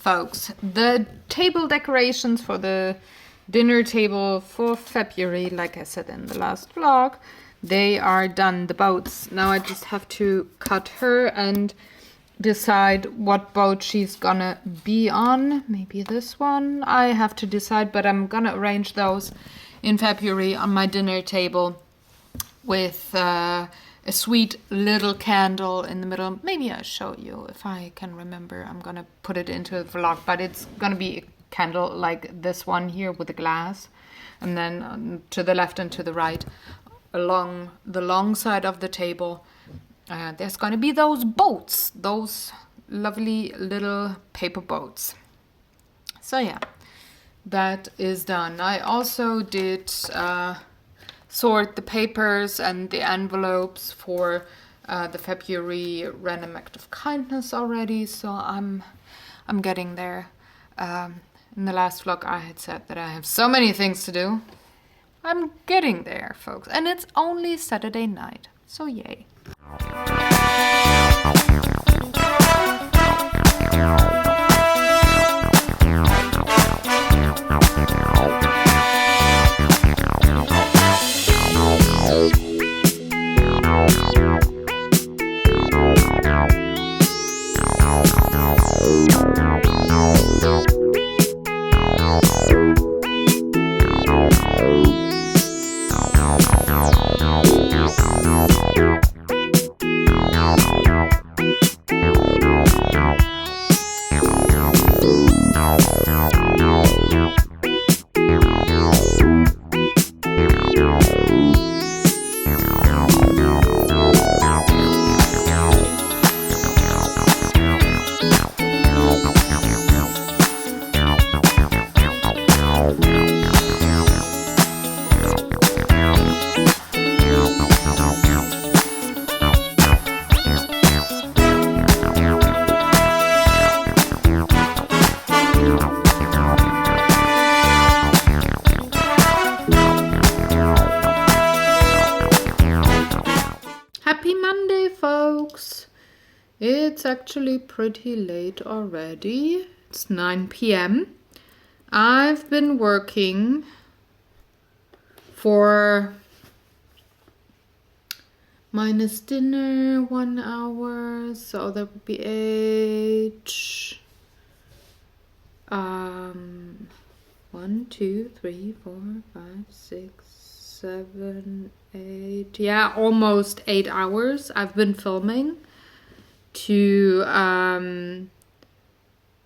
folks, the table decorations for the dinner table for February, like I said in the last vlog, they are done, the boats. Now I just have to cut her and decide what boat she's gonna be on. Maybe this one. I have to decide, but I'm gonna arrange those in February on my dinner table with a sweet little candle in the middle. Maybe I'll show you if I can remember. I'm gonna put it into a vlog, but it's gonna be a candle like this one here with a glass, and then to the left and to the right along the long side of the table there's gonna be those boats, those lovely little paper boats. So yeah, that is done. I also did sort the papers and the envelopes for the February random act of kindness already, so I'm getting there. In the last vlog I had said that I have so many things to do. I'm getting there, folks, and it's only Saturday night, so yay. Happy Monday, folks! It's actually pretty late already. It's 9 p.m. I've been working for minus dinner 1 hour, so that would be 8. 1, 2, 3, 4, 5, 6, 7, 8. Yeah, almost 8 hours I've been filming to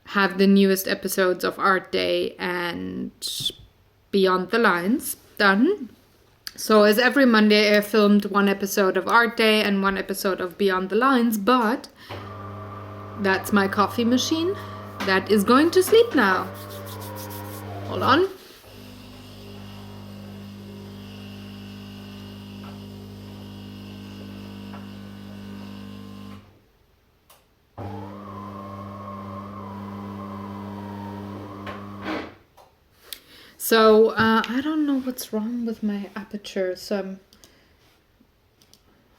have the newest episodes of Art Day and Beyond the Lines done. So as every Monday I filmed 1 episode of Art Day and 1 episode of Beyond the Lines, but that's my coffee machine that is going to sleep now. Hold on. So, I don't know what's wrong with my aperture, so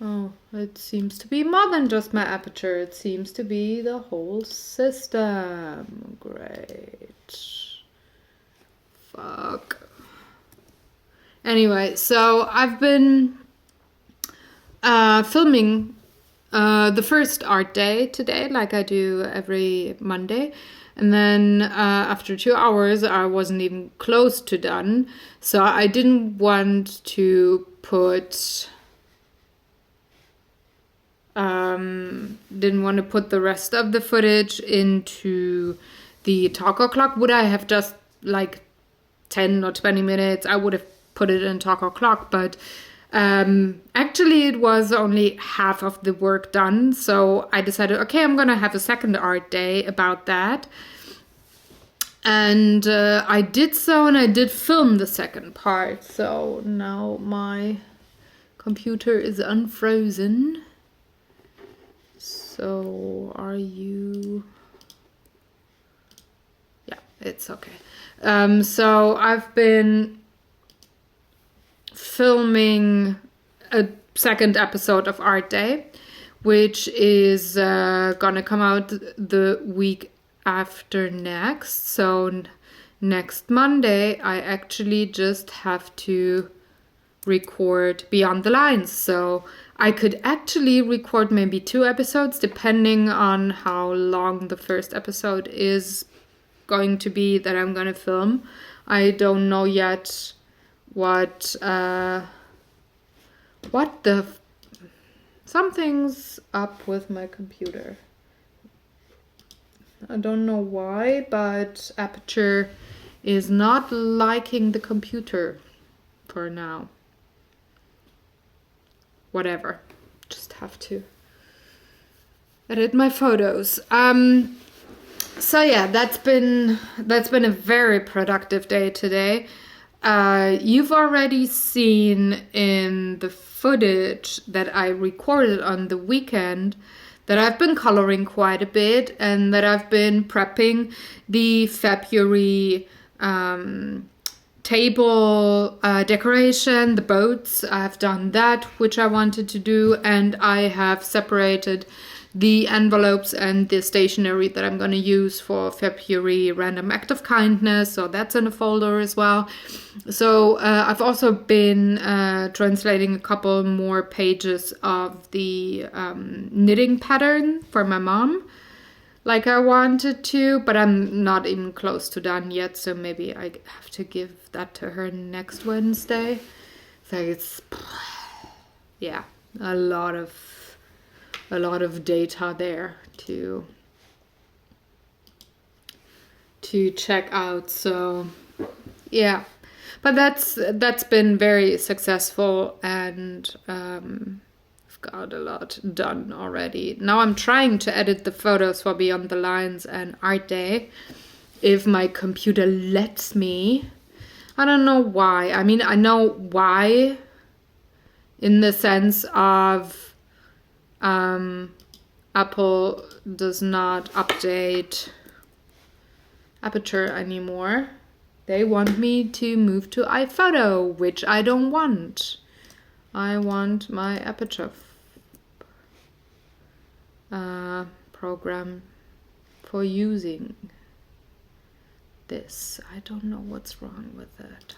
oh, it seems to be more than just my aperture, it seems to be the whole system. Great. Fuck. Anyway, so I've been filming the first Art Day today, like I do every Monday. And then after 2 hours, I wasn't even close to done. So I didn't want to put the rest of the footage into the talk o'clock. Would I have just like 10 or 20 minutes? I would have put it in talk o'clock, but actually it was only half of the work done. So I decided, okay, I'm gonna have a second Art Day about that. And I did so, and I did film the second part. So now my computer is unfrozen. So are you? Yeah, it's okay. So I've been filming a second episode of Art Day, which is gonna come out the week after next. So next Monday, I actually just have to record Beyond the Lines. So I could actually record maybe 2 episodes depending on how long the first episode is going to be that I'm going to film. I don't know yet what the something's up with my computer. I don't know why, but Aperture is not liking the computer for now. Whatever. Just have to edit my photos. So yeah, that's been a very productive day today. You've already seen in the footage that I recorded on the weekend that I've been coloring quite a bit and that I've been prepping the February table decoration, the boats. I've done that, which I wanted to do, and I have separated the envelopes and the stationery that I'm going to use for February Random Act of Kindness, so that's in a folder as well. So I've also been translating a couple more pages of the knitting pattern for my mom, like I wanted to, but I'm not even close to done yet, so maybe I have to give that to her next Wednesday. So it's, yeah, a lot of data there to check out. So yeah, but that's been very successful, and I've got a lot done already. Now I'm trying to edit the photos for Beyond the Lines and Art Day, if my computer lets me. I don't know why. I mean, I know why, in the sense of Apple does not update Aperture anymore. They want me to move to iPhoto, which I don't want. I want my Aperture program for using this. I don't know what's wrong with it.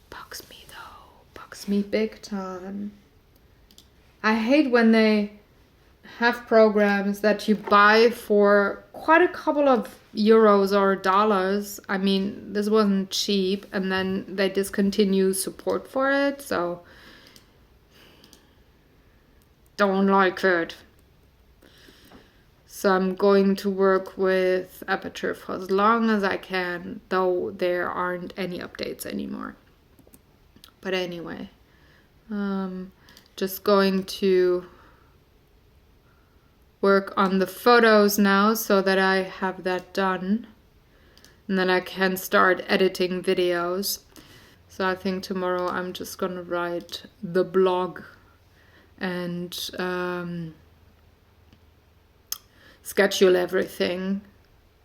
Bugs me though. Bugs me big time. I hate when they have programs that you buy for quite a couple of euros or dollars. I mean, this wasn't cheap, and then they discontinue support for it, so don't like it. So I'm going to work with Aperture for as long as I can, though there aren't any updates anymore. But anyway, just going to work on the photos now so that I have that done, and then I can start editing videos. So I think tomorrow I'm just gonna write the blog and schedule everything.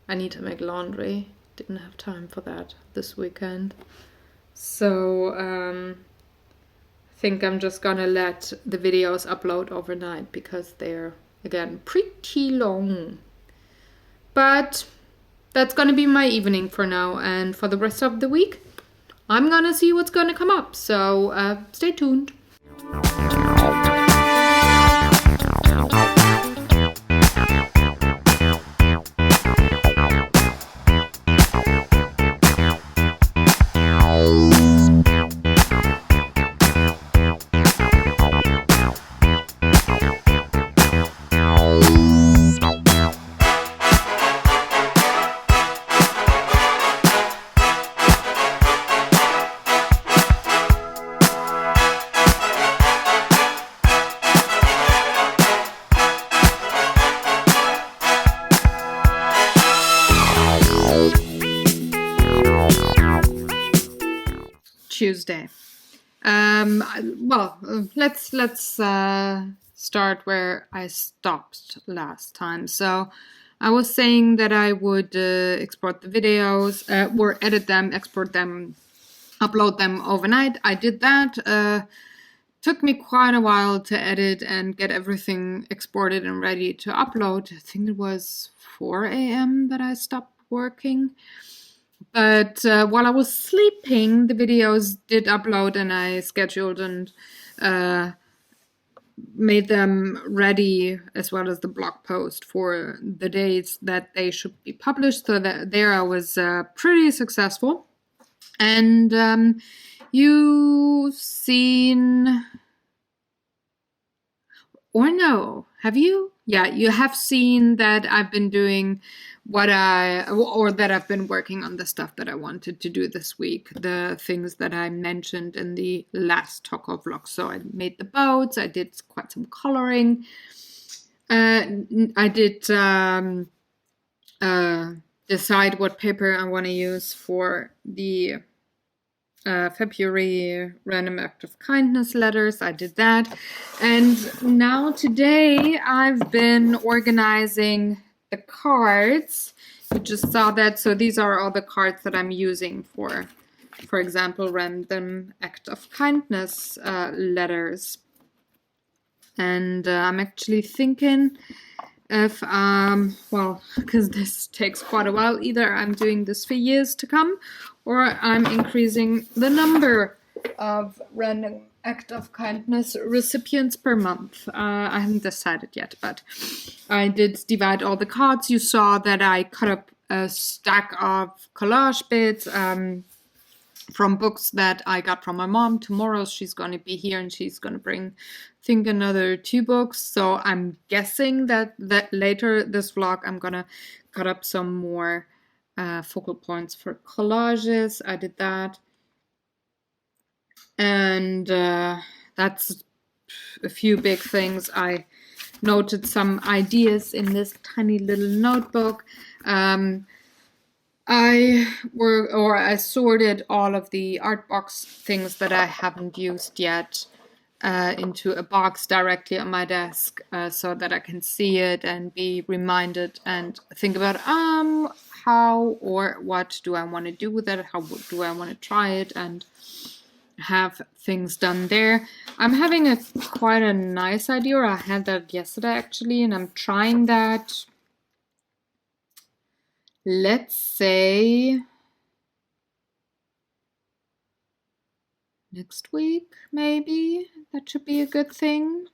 I need to make laundry. Didn't have time for that this weekend. So I think I'm just gonna let the videos upload overnight because they're, again, pretty long. But that's gonna be my evening for now, and for the rest of the week I'm gonna see what's gonna come up. So stay tuned. Tuesday. Well, let's start where I stopped last time. So I was saying that I would export the videos, or edit them, export them, upload them overnight. I did that. Took me quite a while to edit and get everything exported and ready to upload. I think it was 4 a.m. that I stopped working. But while I was sleeping, the videos did upload, and I scheduled and made them ready, as well as the blog post for the dates that they should be published. So that there I was pretty successful. And you've seen, or no, have you? Yeah, you have seen that I've been doing that I've been working on the stuff that I wanted to do this week, the things that I mentioned in the last Taco vlog. So I made the boats, I did quite some coloring, I did decide what paper I want to use for the February random act of kindness letters. I did that. And now today I've been organizing the cards. You just saw that. So these are all the cards that I'm using for example, random act of kindness letters. And I'm actually thinking if, well, because this takes quite a while, either I'm doing this for years to come, or I'm increasing the number of random act of kindness recipients per month. I haven't decided yet, but I did divide all the cards. You saw that I cut up a stack of collage bits from books that I got from my mom. Tomorrow she's going to be here and she's going to bring, I think, another 2 books. So I'm guessing that later this vlog I'm going to cut up some more focal points for collages. I did that. And that's a few big things. I noted some ideas in this tiny little notebook. I sorted all of the art box things that I haven't used yet into a box directly on my desk, so that I can see it and be reminded and think about how or what do I want to do with it, how do I want to try it, and have things done there. I'm having quite a nice idea, or I had that yesterday actually, and I'm trying that. Let's say next week, maybe. That should be a good thing.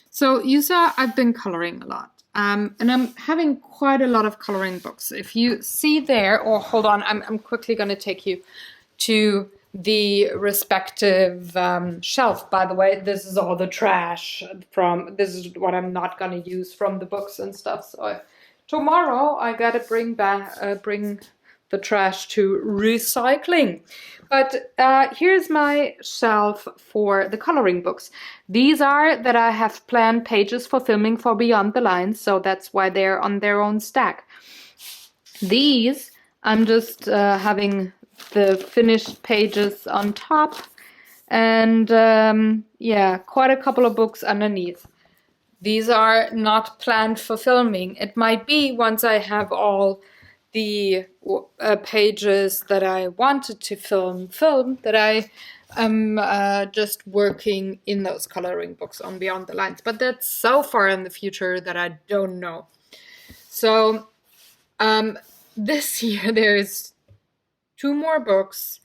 So you saw I've been coloring a lot. And I'm having quite a lot of coloring books. If you see there, or hold on, I'm quickly going to take you to the respective shelf. By the way, this is all the trash this is what I'm not going to use from the books and stuff. So tomorrow I gotta bring the trash to recycling. But here's my shelf for the coloring books. These are that I have planned pages for filming for Beyond the Lines, so that's why they're on their own stack. These, I'm just having the finished pages on top, and yeah, quite a couple of books underneath. These are not planned for filming. It might be once I have all the pages that I wanted to film that I am just working in those coloring books on Beyond the Lines. But that's so far in the future that I don't know. So this year there's 2 more books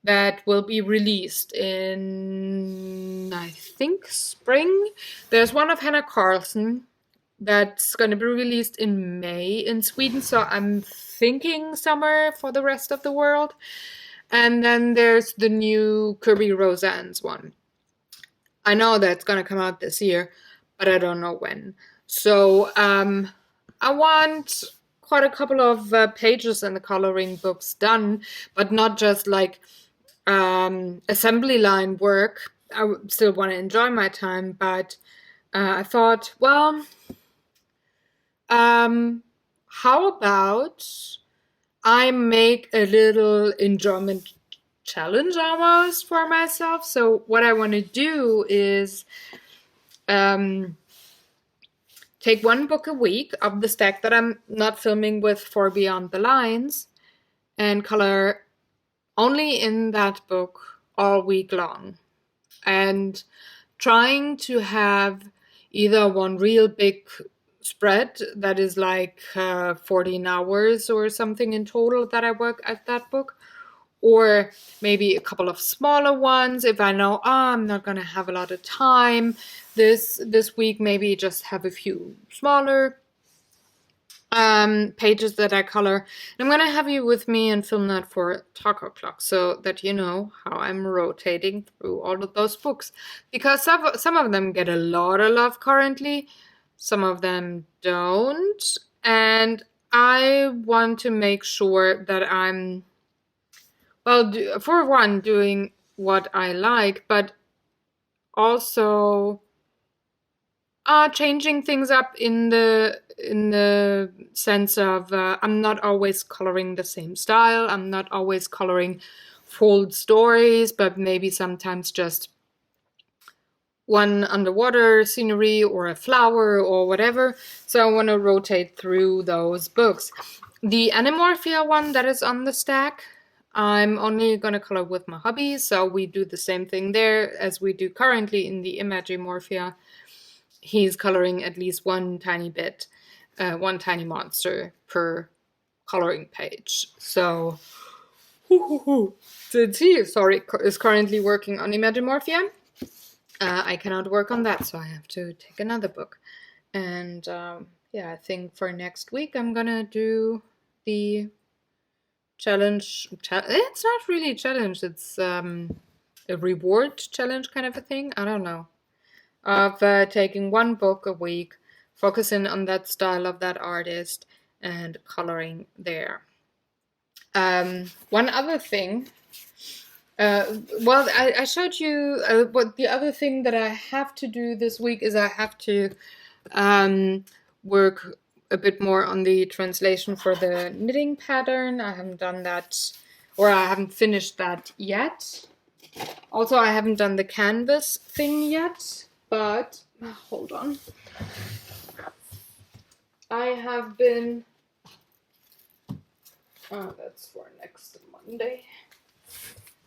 that will be released in, I think, spring. There's one of Hannah Carlson that's going to be released in May in Sweden, so I'm thinking summer for the rest of the world. And then there's the new Kirby Roseanne's one. I know that's going to come out this year, but I don't know when. So I want quite a couple of pages in the coloring books done, but not just like assembly line work. I still want to enjoy my time, but I thought, well, how about I make a little enjoyment challenge almost for myself? So what I want to do is take 1 book a week of the stack that I'm not filming with for Beyond the Lines and color only in that book all week long, and trying to have either one real big spread that is like 14 hours or something in total that I work at that book, or maybe a couple of smaller ones if I know I'm not gonna have a lot of time this week. Maybe just have a few smaller pages that I color. And I'm gonna have you with me and film that for Talk O'Clock so that you know how I'm rotating through all of those books, because some of them get a lot of love currently, some of them don't, and I want to make sure that I'm, well, for one, doing what I like, but also changing things up in the sense of I'm not always coloring the same style. I'm not always coloring full stories, but maybe sometimes just one underwater scenery or a flower or whatever. So I want to rotate through those books. The Animorphia one that is on the stack, I'm only going to color with my hubby, so we do the same thing there as we do currently in the Imagimorphia. He's coloring at least one tiny bit, one tiny monster per coloring page. So, since he is currently working on Imagimorphia, I cannot work on that, so I have to take another book. And yeah, I think for next week I'm gonna do the challenge. It's not really a challenge, it's a reward challenge kind of a thing. I don't know. Of taking one book a week, focusing on that style of that artist, and coloring there. One other thing. Well, I showed you what the other thing that I have to do this week is I have to work a bit more on the translation for the knitting pattern. I haven't done that, or I haven't finished that yet. Also, I haven't done the canvas thing yet, but hold on. I have been, oh, that's for next Monday.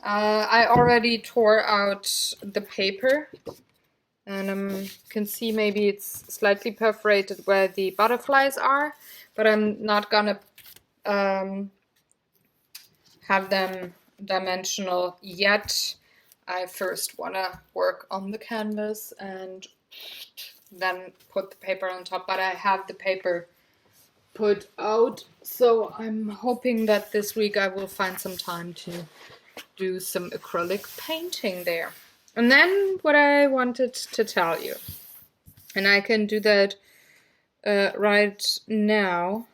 I already tore out the paper, and you can see maybe it's slightly perforated where the butterflies are, but I'm not gonna have them dimensional yet. I first wanna work on the canvas and then put the paper on top, but I have the paper put out, so I'm hoping that this week I will find some time to do some acrylic painting there. And then what I wanted to tell you, and I can do that right now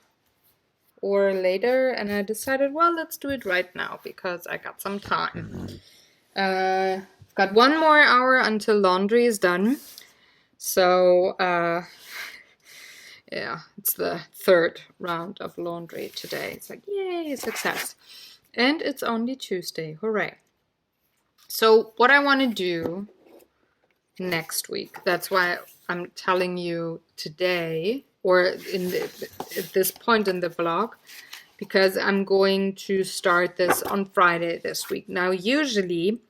or later, and I decided, well, let's do it right now because I got some time. I've got 1 more hour until laundry is done, so yeah, it's the 3rd round of laundry today. It's like, yay, success. And it's only Tuesday, hooray. So what I want to do next week, that's why I'm telling you today, or at this point in the vlog, because I'm going to start this on Friday this week. Now, usually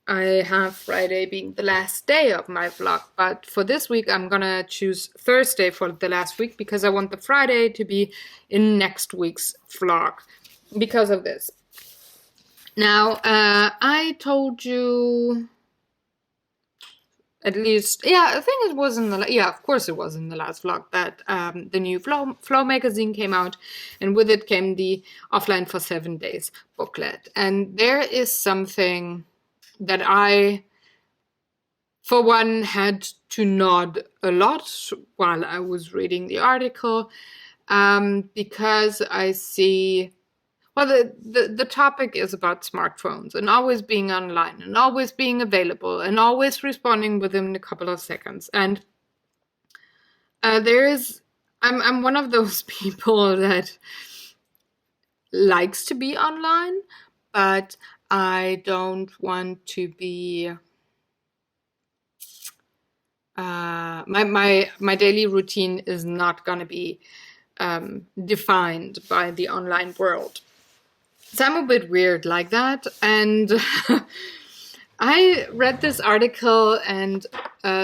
I have Friday being the last day of my vlog, but for this week I'm gonna choose Thursday for the last week because I want the Friday to be in next week's vlog. Because of this. Now, I told you, at least, yeah, I think it was in the, yeah, of course it was in the last vlog, that the new Flow magazine came out, and with it came the Offline for 7 Days booklet. And there is something that I, for one, had to nod a lot while I was reading the article, because I see, well, the topic is about smartphones and always being online and always being available and always responding within a couple of seconds. And I'm one of those people that likes to be online, but I don't want to be, my daily routine is not going to be defined by the online world. So I'm a bit weird like that, and I read this article and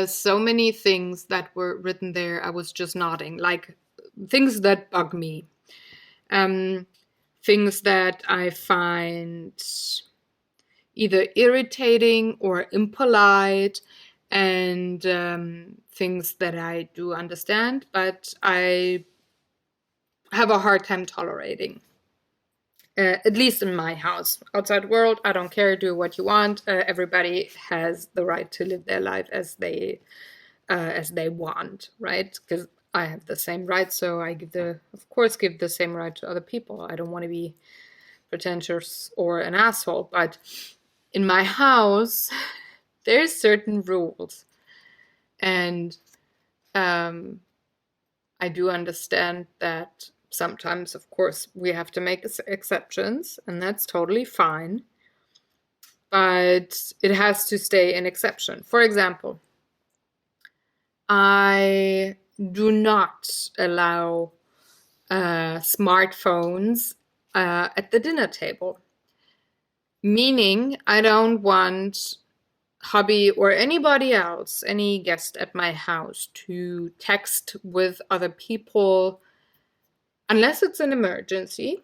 so many things that were written there, I was just nodding, like things that bug me, um, things that I find either irritating or impolite, and things that I do understand, but I have a hard time tolerating. At least in my house. Outside world, I don't care. Do what you want. Everybody has the right to live their life as they want, right? Because I have the same right, so I of course, give the same right to other people. I don't want to be pretentious or an asshole, but in my house, there's certain rules, and um, I do understand that sometimes, of course, we have to make exceptions, and that's totally fine. But it has to stay an exception. For example, I do not allow smartphones at the dinner table, meaning I don't want hubby or anybody else, any guest at my house, to text with other people unless it's an emergency.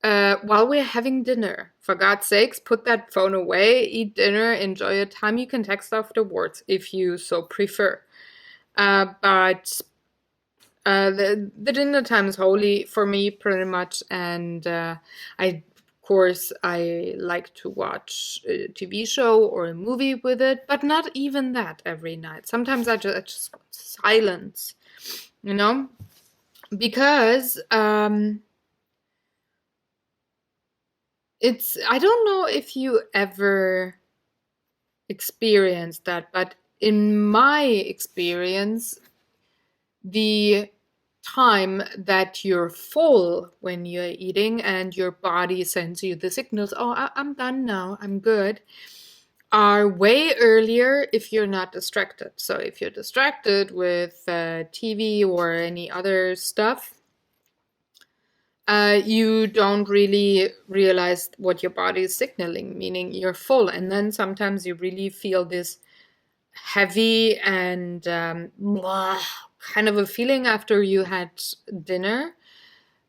While we're having dinner, for God's sakes, put that phone away, eat dinner, enjoy your time. You can text afterwards if you so prefer. But the dinner time is holy for me, pretty much, and of course, I like to watch a TV show or a movie with it, but not even that every night. Sometimes I just want silence, you know, because I don't know if you ever experienced that, but in my experience, the time that you're full when you're eating and your body sends you the signals, oh, I'm done now, I'm good, are way earlier if you're not distracted. So if you're distracted with TV or any other stuff, you don't really realize what your body is signaling, meaning you're full. And then sometimes you really feel this heavy and blah, kind of a feeling after you had dinner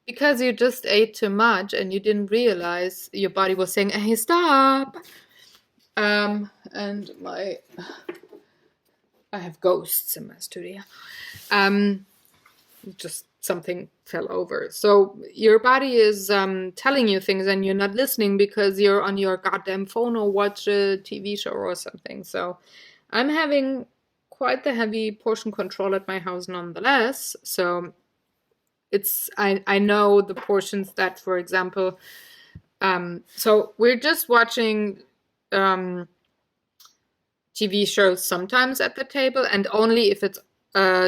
because you just ate too much and you didn't realize your body was saying, hey, stop. And I have ghosts in my studio. Just something fell over. So your body is telling you things and you're not listening because you're on your goddamn phone or watch a TV show or something. So I'm having quite the heavy portion control at my house nonetheless. So I know the portions that, for example, so we're just watching TV shows sometimes at the table, and only if it's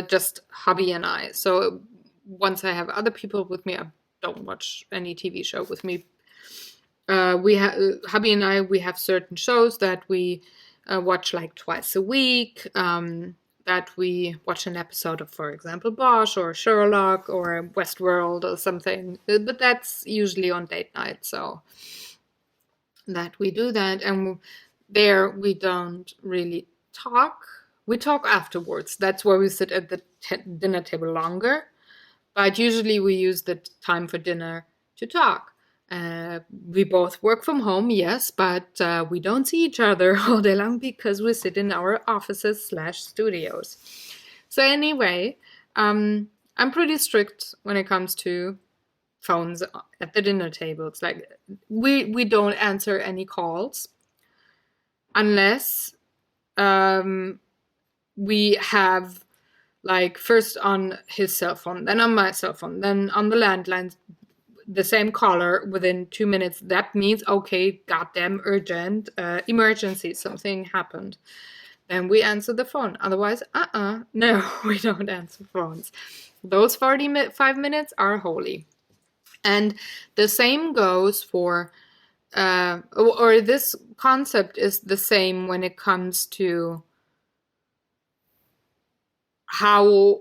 just hubby and I. So once I have other people with me, I don't watch any TV show with me. Hubby and I, we have certain shows that we watch like twice a week. That we watch an episode of, for example, Bosch or Sherlock or Westworld or something. But that's usually on date night, so that we do that. And there we don't really talk. We talk afterwards. That's where we sit at the dinner table longer. But usually we use the time for dinner to talk. We both work from home, yes, but we don't see each other all day long because we sit in our offices/studios. So anyway, I'm pretty strict when it comes to phones at the dinner table. It's like we don't answer any calls unless we have, like, first on his cell phone, then on my cell phone, then on the landline, the same caller within 2 minutes. That means, okay, goddamn urgent, emergency, something happened. Then we answer the phone. Otherwise, no, we don't answer phones. Those 45 minutes are holy. And the same goes for, or this concept is the same when it comes to how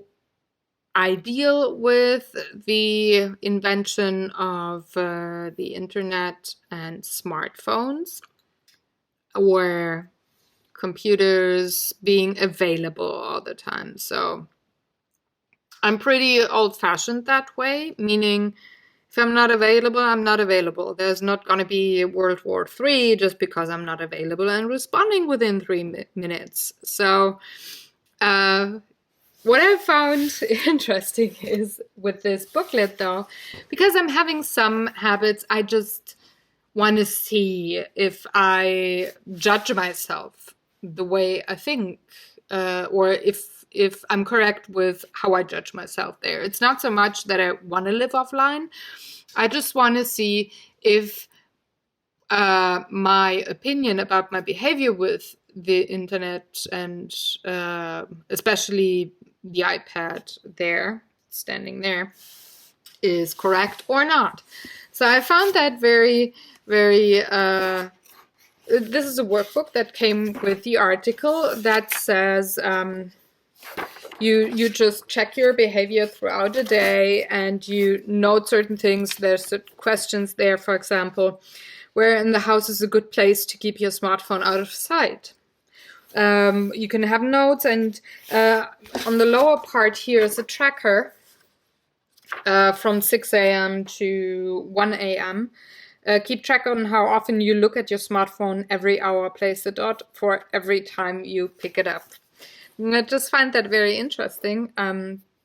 I deal with the invention of the internet and smartphones. or computers being available all the time. So I'm pretty old-fashioned that way, meaning if I'm not available, I'm not available. There's not going to be World War III just because I'm not available and responding within 3 minutes. So what I found interesting is with this booklet, though, because I'm having some habits, I just want to see if I judge myself the way I think, or if I'm correct with how I judge myself there. It's not so much that I want to live offline. I just want to see if my opinion about my behavior with the internet and especially the iPad there, standing there, is correct or not. So I found that very, very... this is a workbook that came with the article that says you just check your behavior throughout the day and you note certain things. There's questions there, for example, where in the house is a good place to keep your smartphone out of sight. You can have notes, and on the lower part here is a tracker from 6 a.m. to 1 a.m. Keep track on how often you look at your smartphone every hour. Place a dot for every time you pick it up. And I just find that very interesting,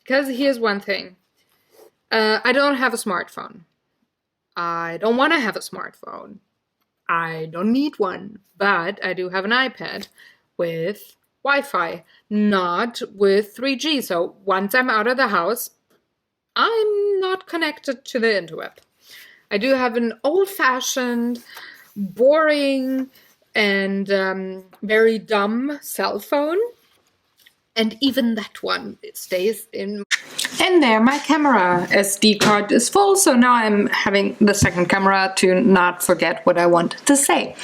because here's one thing. I don't have a smartphone. I don't want to have a smartphone. I don't need one, but I do have an iPad with Wi-Fi, not with 3G. So once I'm out of the house, I'm not connected to the interweb. I do have an old-fashioned, boring, and very dumb cell phone. And even that one stays in. And there, my camera SD card is full, so now I'm having the second camera to not forget what I wanted to say.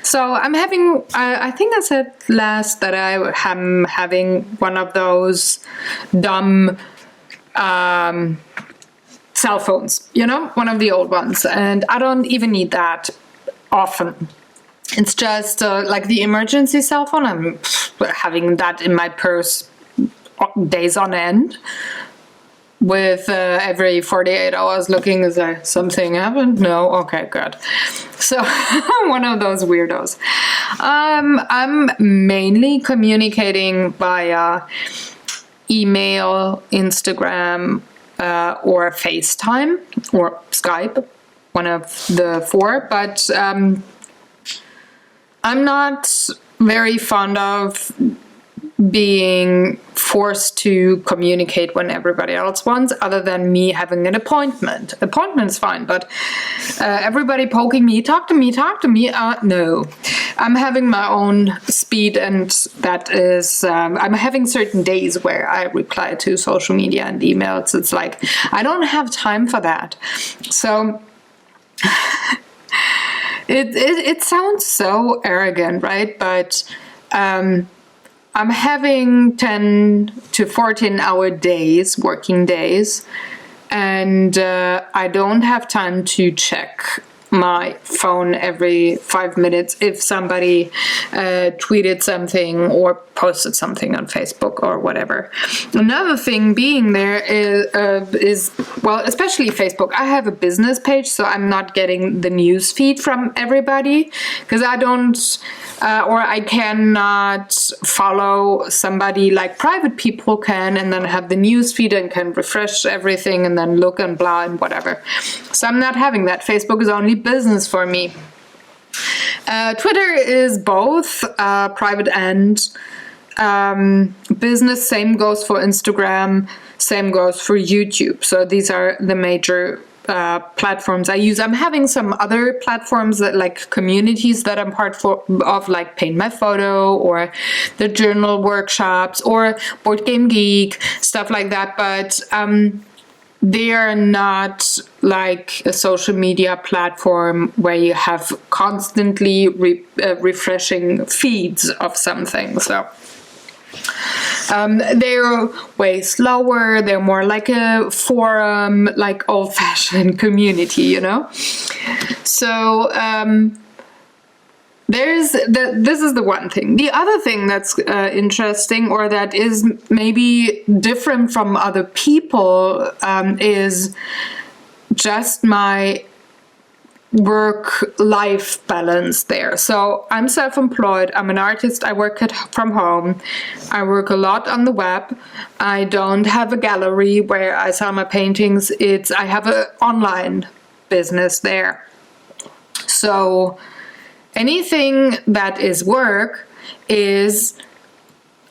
So I'm having, I think I said last that I am having one of those dumb cell phones, you know, one of the old ones, and I don't even need that often. It's just like the emergency cell phone. I'm having that in my purse days on end, with every 48 hours looking, is there something happened? No? Okay, good. So one of those weirdos. I'm mainly communicating via email, Instagram, or FaceTime, or Skype, one of the four, but I'm not very fond of being forced to communicate when everybody else wants, other than me having an appointment. Appointment's fine, but everybody poking me, talk to me, no. I'm having my own speed, and that is, I'm having certain days where I reply to social media and emails. It's like, I don't have time for that. So it sounds so arrogant, right? But I'm having 10 to 14 hour days, working days, and I don't have time to check my phone every 5 minutes if somebody tweeted something or posted something on Facebook or whatever. Another thing being there is, well, especially Facebook. I have a business page, so I'm not getting the news feed from everybody, because I don't, or I cannot follow somebody like private people can, and then have the news feed and can refresh everything and then look and blah and whatever. So I'm not having that. Facebook is only business for me. Twitter is both private and business. Same goes for Instagram, same goes for YouTube. So these are the major platforms I use. I'm having some other platforms that, like, communities that I'm part of, like Paint My Photo or the journal workshops or Board Game Geek, stuff like that, but they are not like a social media platform where you have constantly refreshing feeds of something. So they're way slower. They're more like a forum, like old-fashioned community, you know? So this is the one thing. The other thing that's interesting, or that is maybe different from other people, is just my work-life balance there. So I'm self-employed, I'm an artist, I work from home, I work a lot on the web, I don't have a gallery where I sell my paintings, I have an online business there. So anything that is work is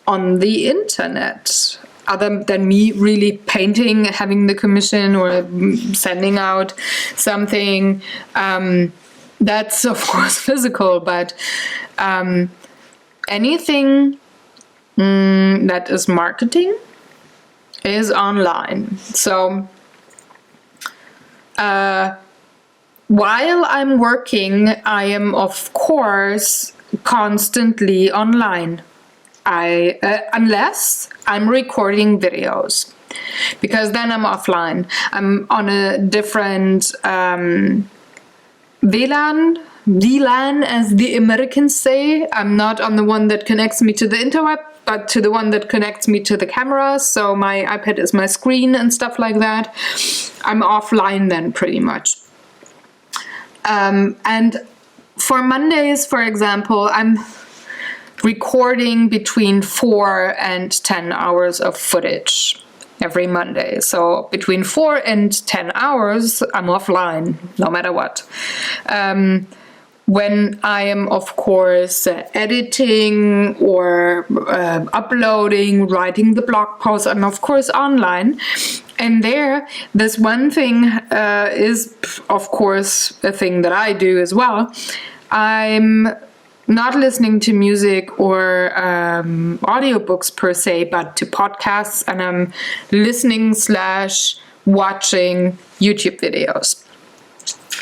on the internet. Other than me really painting, having the commission, or sending out something, that's of course physical, but anything that is marketing is online. So while I'm working, I am of course constantly online. Unless I'm recording videos, because then I'm offline. I'm on a different VLAN, as the Americans say. I'm not on the one that connects me to the interweb, but to the one that connects me to the camera. So my iPad is my screen and stuff like that. I'm offline then, pretty much. And for Mondays, for example, I'm recording between 4 and 10 hours of footage every Monday. So between 4 and 10 hours, I'm offline, no matter what. When I am, of course, editing or uploading, writing the blog post, I'm of course online. And this one thing is, of course, a thing that I do as well. I'm not listening to music or audiobooks per se, but to podcasts, and I'm listening/watching YouTube videos.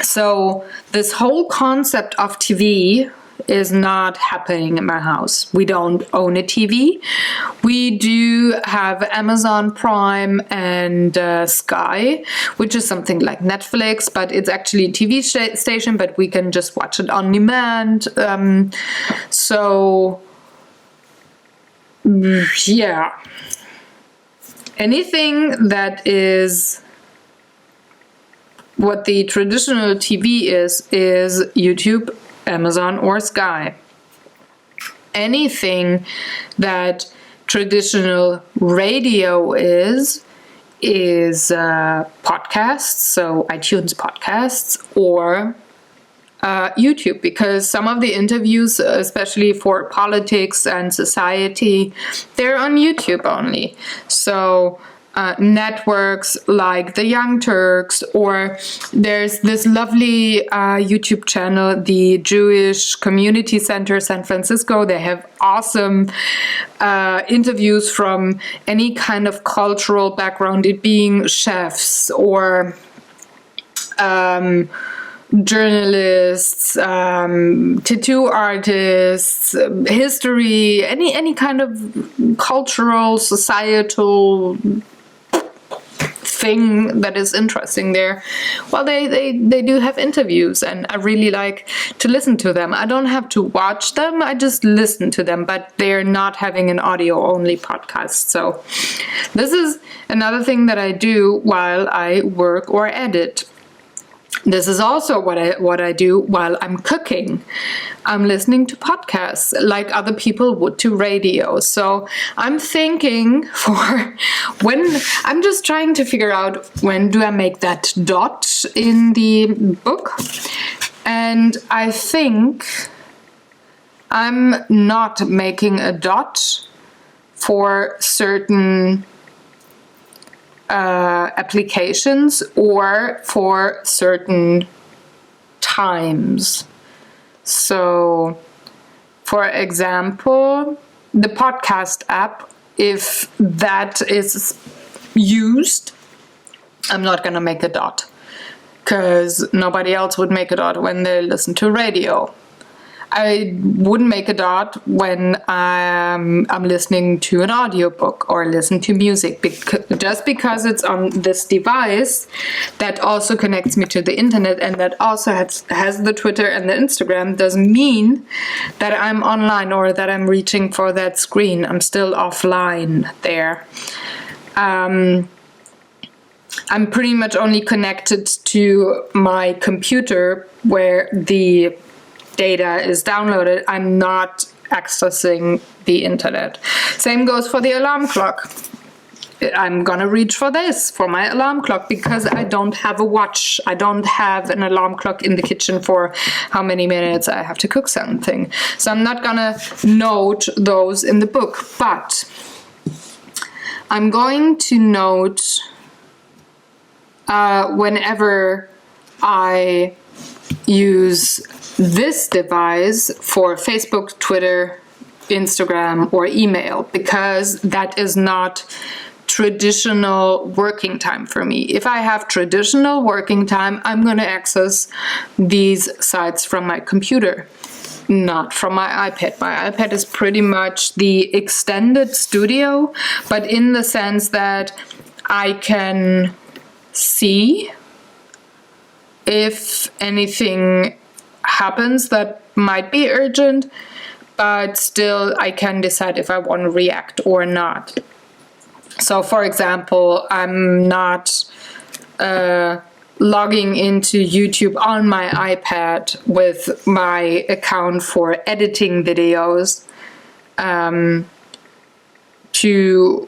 So this whole concept of TV is not happening in my house. We don't own a TV. We do have Amazon Prime and Sky, which is something like Netflix, but it's actually a TV station, but we can just watch it on demand. So yeah, anything that is what the traditional TV is YouTube, Amazon, or Sky. Anything that traditional radio is podcasts, so iTunes podcasts, or YouTube, because some of the interviews, especially for politics and society, they're on YouTube only. So networks like the Young Turks, or there's this lovely YouTube channel, the Jewish Community Center San Francisco. They have awesome interviews from any kind of cultural background, it being chefs or journalists, tattoo artists, history, any kind of cultural, societal thing that is interesting there. Well, they do have interviews, and I really like to listen to them. I don't have to watch them, I just listen to them, but they're not having an audio only podcast. So this is another thing that I do while I work or edit. This is also what I do while I'm cooking. I'm listening to podcasts like other people would to radio. So I'm thinking I'm just trying to figure out when do I make that dot in the book. And I think I'm not making a dot for certain applications or for certain times. So, for example, the podcast app, if that is used, I'm not gonna make a dot, because nobody else would make a dot when they listen to radio. I wouldn't make a dot when I'm listening to an audiobook or listen to music. Just because it's on this device that also connects me to the internet and that also has the Twitter and the Instagram doesn't mean that I'm online or that I'm reaching for that screen. I'm still offline there. I'm pretty much only connected to my computer where the data is downloaded. I'm not accessing the internet. Same goes for the alarm clock. I'm gonna reach for this, for my alarm clock, because I don't have a watch. I don't have an alarm clock in the kitchen for how many minutes I have to cook something. So I'm not gonna note those in the book, but I'm going to note whenever I use this device for Facebook, Twitter, Instagram, or email, because that is not traditional working time for me. If I have traditional working time, I'm going to access these sites from my computer, not from my iPad. My iPad is pretty much the extended studio, but in the sense that I can see if anything happens that might be urgent, but still I can decide if I want to react or not. So for example, I'm not logging into YouTube on my iPad with my account for editing videos to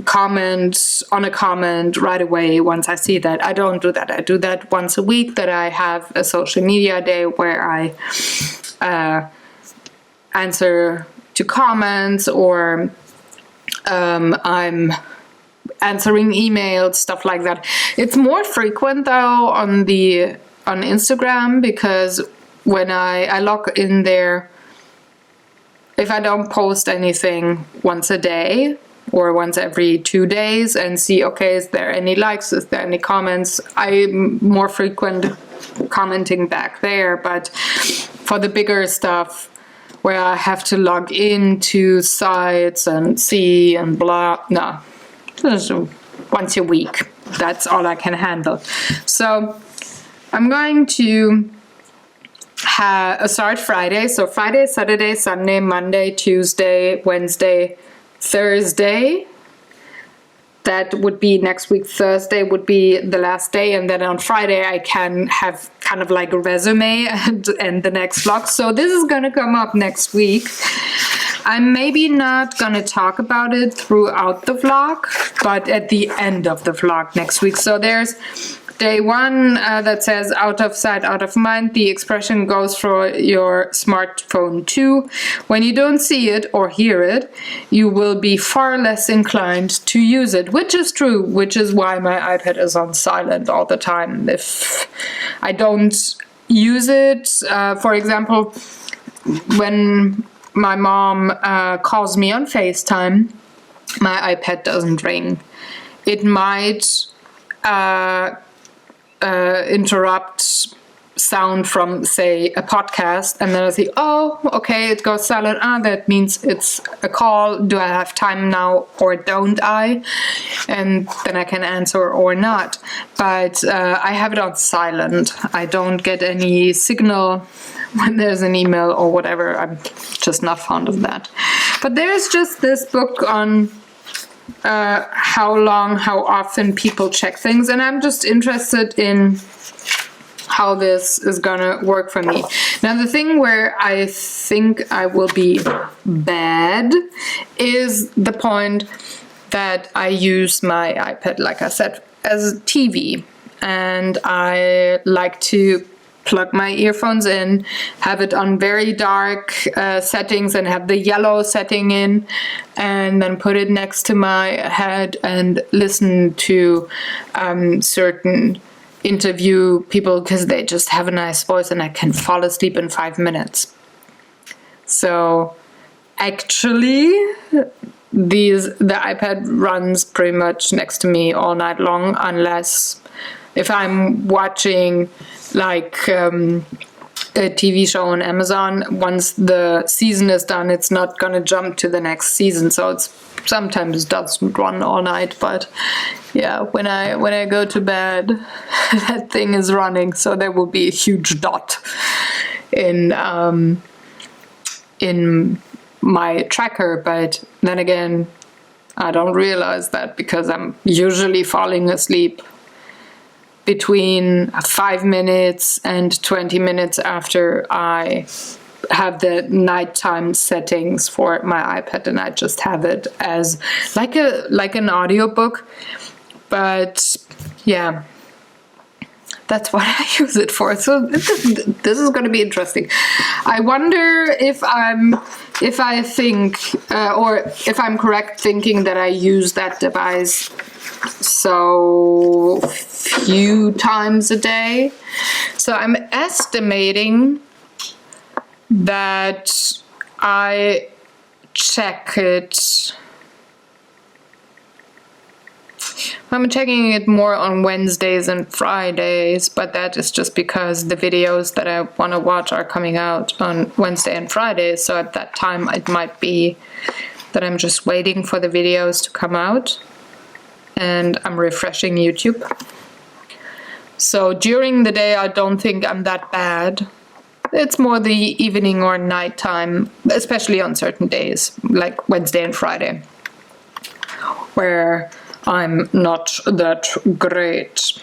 comment on a comment right away once I see that. I don't do that. I do that once a week, that I have a social media day where I answer to comments, or I'm answering emails, stuff like that. It's more frequent though on Instagram, because when I log in there, if I don't post anything once a day or once every 2 days and see, okay, is there any likes, is there any comments, I'm more frequent commenting back there. But for the bigger stuff where I have to log into sites and see and blah, no, just once a week, that's all I can handle. So I'm going to start Friday. So Friday, Saturday, Sunday, Monday, Tuesday, Wednesday, Thursday. That would be next week. Thursday would be the last day, and then on Friday I can have kind of like a resume and the next vlog. So this is gonna come up next week. I'm maybe not gonna talk about it throughout the vlog, but at the end of the vlog next week. So there's day one that says out of sight, out of mind. The expression goes for your smartphone too. When you don't see it or hear it, you will be far less inclined to use it, which is true, which is why my iPad is on silent all the time. If I don't use it, for example, when my mom calls me on FaceTime, my iPad doesn't ring. It might interrupt sound from, say, a podcast, and then I see, oh, okay, it goes silent. That means it's a call. Do I have time now or don't I? And then I can answer or not. But I have it on silent. I don't get any signal when there's an email or whatever. I'm just not fond of that. But there's just this book on how often people check things, and I'm just interested in how this is gonna work for me. Now, the thing where I think I will be bad is the point that I use my iPad, like I said, as a TV, and I like to plug my earphones in, have it on very dark settings and have the yellow setting in, and then put it next to my head and listen to certain interview people, because they just have a nice voice and I can fall asleep in 5 minutes. So actually the iPad runs pretty much next to me all night long, unless if I'm watching like a TV show on Amazon, once the season is done, it's not gonna jump to the next season. So it's sometimes doesn't run all night, but yeah, when I go to bed, that thing is running. So there will be a huge dot in my tracker. But then again, I don't realize that because I'm usually falling asleep between 5 minutes and 20 minutes after I have the nighttime settings for my iPad, and I just have it as like an audiobook. But yeah, that's what I use it for. So this is going to be interesting. I wonder if I think or if I'm correct thinking that I use that device so few times a day. So I'm estimating that I check it. I'm checking it more on Wednesdays and Fridays, but that is just because the videos that I want to watch are coming out on Wednesday and Friday. So at that time it might be that I'm just waiting for the videos to come out and I'm refreshing YouTube. So during the day I don't think I'm that bad. It's more the evening or nighttime, especially on certain days, like Wednesday and Friday, where I'm not that great.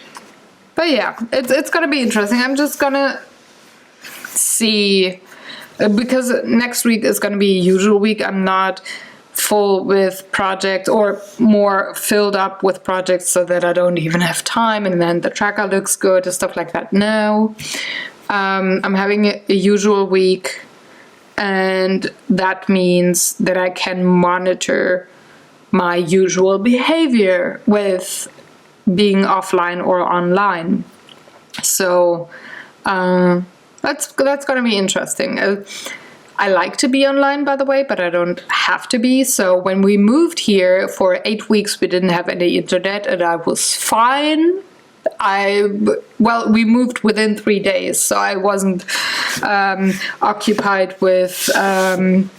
But yeah, it's gonna be interesting. I'm just gonna see, because next week is gonna be a usual week. I'm not full with projects or more filled up with projects so that I don't even have time and then the tracker looks good and stuff like that. No, I'm having a usual week, and that means that I can monitor my usual behavior with being offline or online. So that's gonna be interesting. I like to be online, by the way, but I don't have to be. So when we moved here for 8 weeks, we didn't have any internet, and I was fine. Well, we moved within 3 days, so I wasn't occupied with the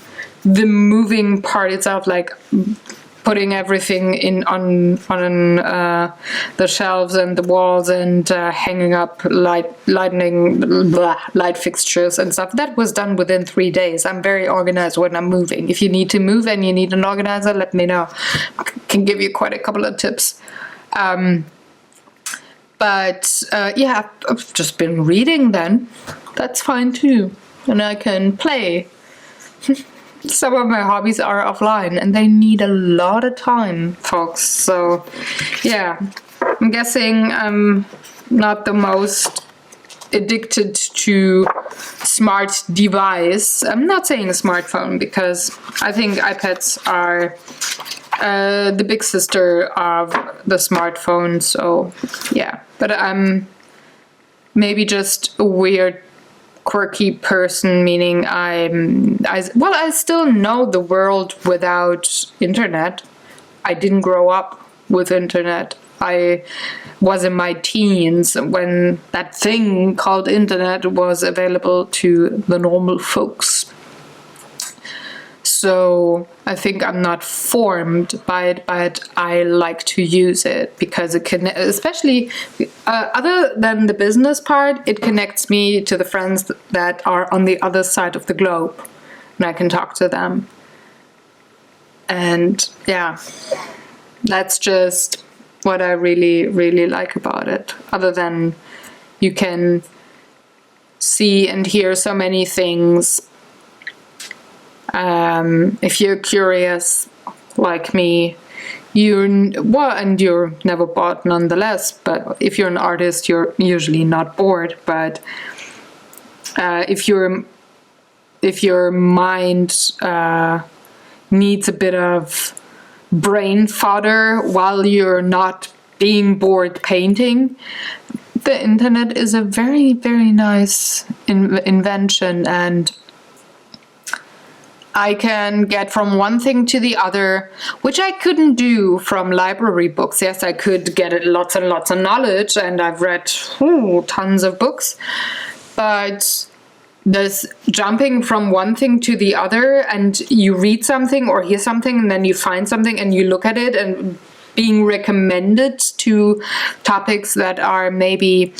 moving part itself, like putting everything in on the shelves and the walls and hanging up light fixtures and stuff. That was done within 3 days. I'm very organized when I'm moving. If you need to move and you need an organizer, let me know. I can give you quite a couple of tips. But yeah, I've just been reading then. That's fine too. And I can play. Some of my hobbies are offline and they need a lot of time, folks. So yeah, I'm guessing I'm not the most addicted to smart device. I'm not saying a smartphone because I think iPads are the big sister of the smartphone. So yeah, but I'm maybe just a weird quirky person, meaning I still know the world without internet. I didn't grow up with internet. I was in my teens when that thing called internet was available to the normal folks. So I think I'm not formed by it, but I like to use it because it can, especially other than the business part, it connects me to the friends that are on the other side of the globe, and I can talk to them. And yeah, that's just what I really, really like about it. Other than you can see and hear so many things. If you're curious like me, and you're never bored nonetheless, but if you're an artist, you're usually not bored. But if your mind needs a bit of brain fodder while you're not being bored painting, the internet is a very, very nice invention, and I can get from one thing to the other, which I couldn't do from library books. Yes, I could get lots and lots of knowledge, and I've read tons of books, but this jumping from one thing to the other, and you read something or hear something and then you find something and you look at it, and being recommended to topics that are maybe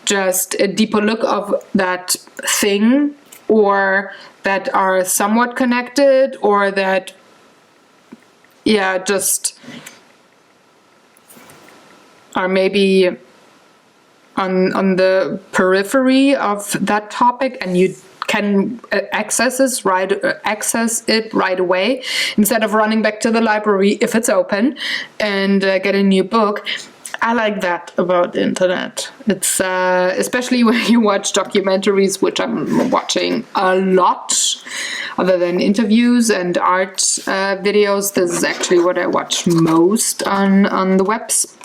just a deeper look of that thing, or that are somewhat connected, or that, yeah, just are maybe on the periphery of that topic, and you can access it right away instead of running back to the library if it's open and get a new book. I like that about the internet. It's especially when you watch documentaries, which I'm watching a lot, other than interviews and art videos. This is actually what I watch most on the webs.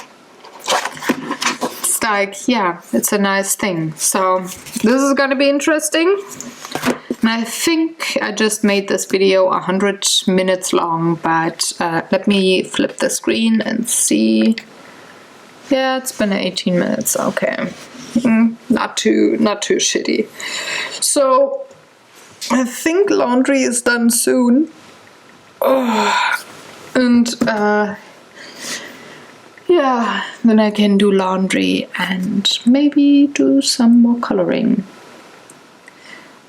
It's like, yeah, it's a nice thing. So this is gonna be interesting. And I think I just made this video 100 minutes long, but let me flip the screen and see. Yeah, it's been 18 minutes. Okay, not too shitty. So I think laundry is done soon. Oh, and yeah, then I can do laundry and maybe do some more coloring.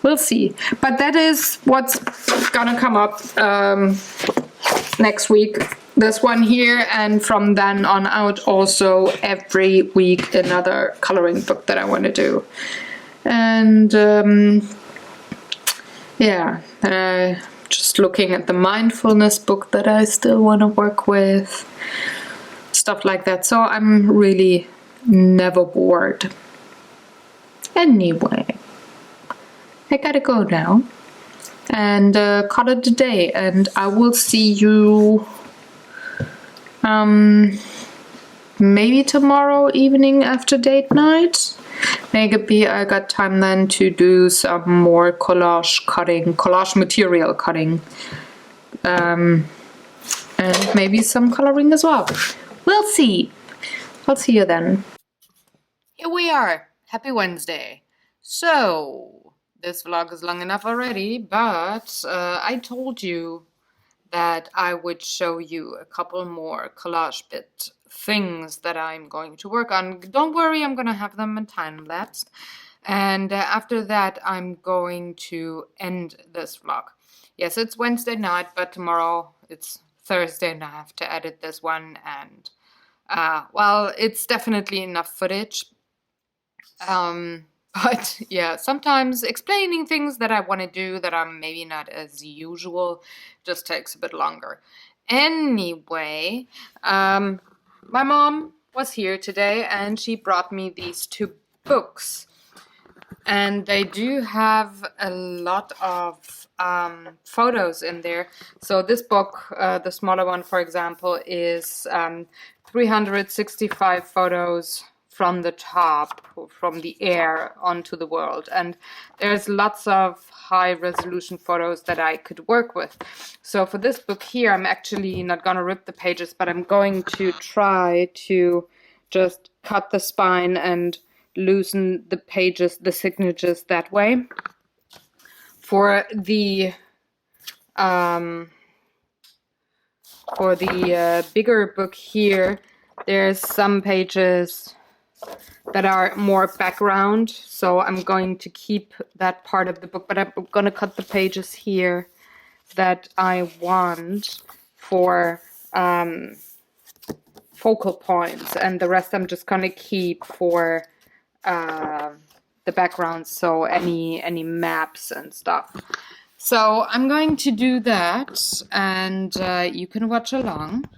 We'll see. But that is what's gonna come up next week. This one here, and from then on out also every week another coloring book that I want to do. And yeah, just looking at the mindfulness book that I still want to work with, stuff like that. So I'm really never bored. Anyway, I gotta go now and call it a day, and I will see you maybe tomorrow evening after date night. Maybe I got time then to do some more collage material cutting, and maybe some coloring as well. We'll see. I'll see you then. Here we are. Happy Wednesday. So this vlog is long enough already, but I told you that I would show you a couple more collage bit things that I'm going to work on. Don't worry, I'm gonna have them in time-lapsed. And after that, I'm going to end this vlog. Yes, it's Wednesday night, but tomorrow it's Thursday and I have to edit this one. And, well, it's definitely enough footage. But yeah, sometimes explaining things that I want to do that are maybe not as usual just takes a bit longer. Anyway, my mom was here today and she brought me these two books. And they do have a lot of photos in there. So this book, the smaller one, for example, is 365 photos from the top, from the air onto the world. And there's lots of high resolution photos that I could work with. So for this book here, I'm actually not gonna rip the pages, but I'm going to try to just cut the spine and loosen the pages, the signatures that way. For the bigger book here, there's some pages that are more background, so I'm going to keep that part of the book, but I'm going to cut the pages here that I want for focal points, and the rest I'm just going to keep for the background, so any maps and stuff. So I'm going to do that, and you can watch along.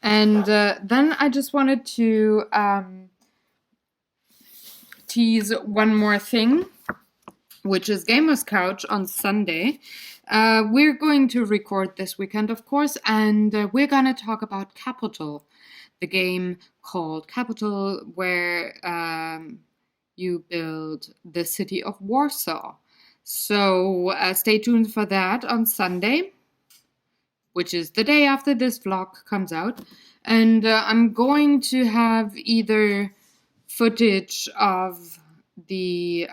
And then I just wanted to tease one more thing, which is Gamers Couch on Sunday. We're going to record this weekend, of course, and we're going to talk about Capital, the game called Capital, where you build the city of Warsaw. So stay tuned for that on Sunday, which is the day after this vlog comes out. And I'm going to have either footage of the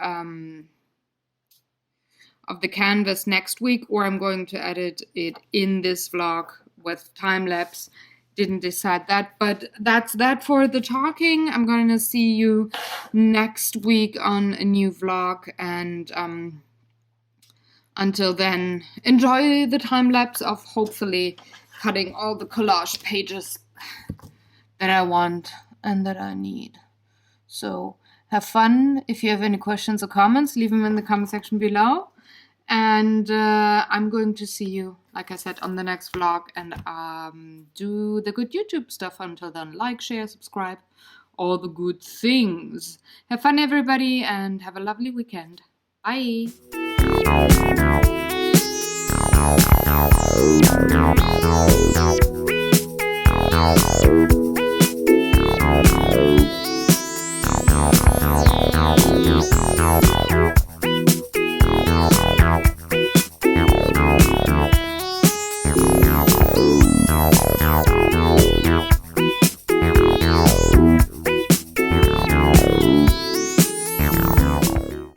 of the canvas next week, or I'm going to edit it in this vlog with time lapse. Didn't decide that, but that's that for the talking. I'm going to see you next week on a new vlog, and until then, enjoy the time lapse of hopefully cutting all the collage pages that I want and that I need. So have fun. If you have any questions or comments, leave them in the comment section below. And I'm going to see you, like I said, on the next vlog, and do the good YouTube stuff. Until then, like, share, subscribe, all the good things. Have fun, everybody, and have a lovely weekend. Bye. Now.